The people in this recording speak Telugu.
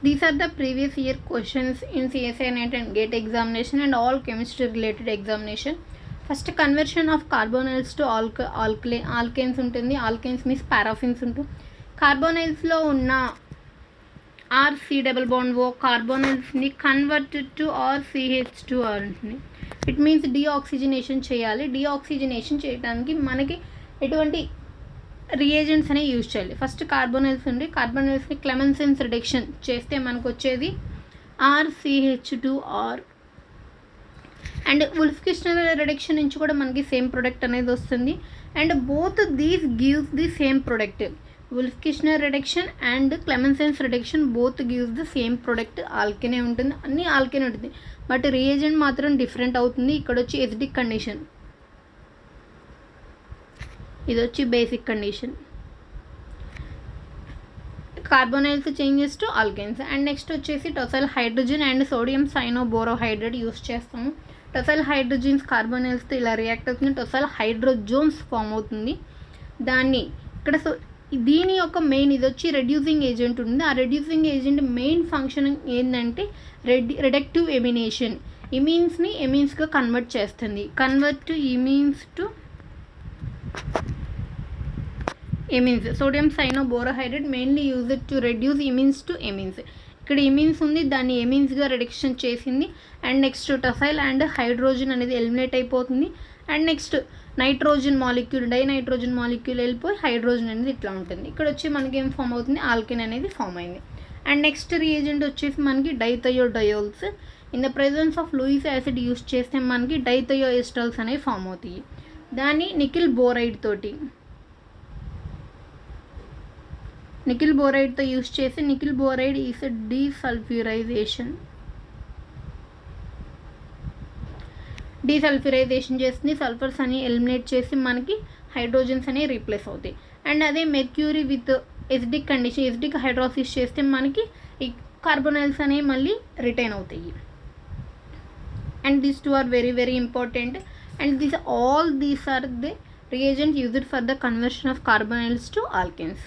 These are the previous year questions in CSI NET and GATE examination and all chemistry related examination. First, conversion of carbonyls to alkanes ఉంటుంది. Alkanes means paraffins ఉంటుంది. Carbonyls లో ఉన్న RC double bond O carbonyls ని converted to RCH2R ఉంటుంది. ఇట్ మీన్స్ డీఆక్సిజనేషన్ చేయాలి. డీఆక్సిజనేషన్ చేయడానికి మనకి ఎటువంటి రియేజెంట్స్ అనేవి యూజ్ చేయాలి. ఫస్ట్ కార్బోనైల్స్ ఉండి కార్బోనైల్స్ని క్లెమెన్సెన్స్ రిడక్షన్ చేస్తే మనకు వచ్చేది RCH2R. అండ్ ఉల్ఫ్కిస్నర్ రిడక్షన్ నుంచి కూడా మనకి సేమ్ ప్రొడక్ట్ అనేది వస్తుంది. And both these gives the same product. Wolff Kishner reduction and Clemmensen reduction both gives the same product. Alkene ఉంటుంది, అన్నీ ఆల్కెనే ఉంటుంది, బట్ రియేజెంట్ మాత్రం డిఫరెంట్ అవుతుంది. ఇక్కడ వచ్చి ఎసిడిక్ కండిషన్, ఇది వచ్చి basic condition. Carbonyls changes to alkenes. And next వచ్చేసి tosyl hydrogen and sodium cyanoborohydride use చేస్తాము. టొసైల్ హైడ్రోజన్స్ కార్బోనైల్స్తో ఇలా రియాక్ట్ అవుతుంది, టొసైల్ హైడ్రోజోన్స్ ఫామ్ అవుతుంది. దాన్ని ఇక్కడ దీని యొక్క మెయిన్ ఇది వచ్చి రెడ్యూసింగ్ ఏజెంట్ ఉంది. ఆ రెడ్యూసింగ్ ఏజెంట్ మెయిన్ ఫంక్షన్ ఏంటంటే రిడక్టివ్ ఎమినేషన్. ఇమీన్స్ని ఎమీన్స్గా కన్వర్ట్ చేస్తుంది. Convert to imines to amines. Sodium cyanoborohydride mainly used to reduce imines to amines. ఇక్కడ ఇమీన్స్ ఉంది, దాన్ని ఎమిన్స్గా రిడక్షన్ చేసింది. And next tosyl and hydrogen అనేది ఎలిమినేట్ అయిపోతుంది. And next nitrogen molecule, dinitrogen molecule వెళ్ళిపోయి హైడ్రోజన్ అనేది ఇట్లా ఉంటుంది. ఇక్కడ వచ్చి మనకి ఏం ఫామ్ అవుతుంది, ఆల్కెన్ అనేది ఫామ్ అయింది. అండ్ నెక్స్ట్ రియేజెంట్ వచ్చేసి మనకి dithiodiols. In the presence of Lewis acid use చేస్తే మనకి డైథయోఎస్టర్స్ అనేవి ఫామ్ అవుతాయి. దాన్ని నికిల్ బోరైడ్తో యూస్ చేసి నికిల్ బోరైడ్ ఈస్ డీసల్ఫ్యూరైజేషన్ చేస్తుంది. సల్ఫర్స్ అని ఎలిమినేట్ చేసి మనకి హైడ్రోజన్స్ అనేవి రీప్లేస్ అవుతాయి. అండ్ అదే mercury with acidic condition, acidic hidrosis చేస్తే మనకి ఈ కార్బోనైల్స్ అనేవి మళ్ళీ రిటైన్ అవుతాయి. And these two are very very important. And these are the reagents used for the conversion of carbonyls to alkanes.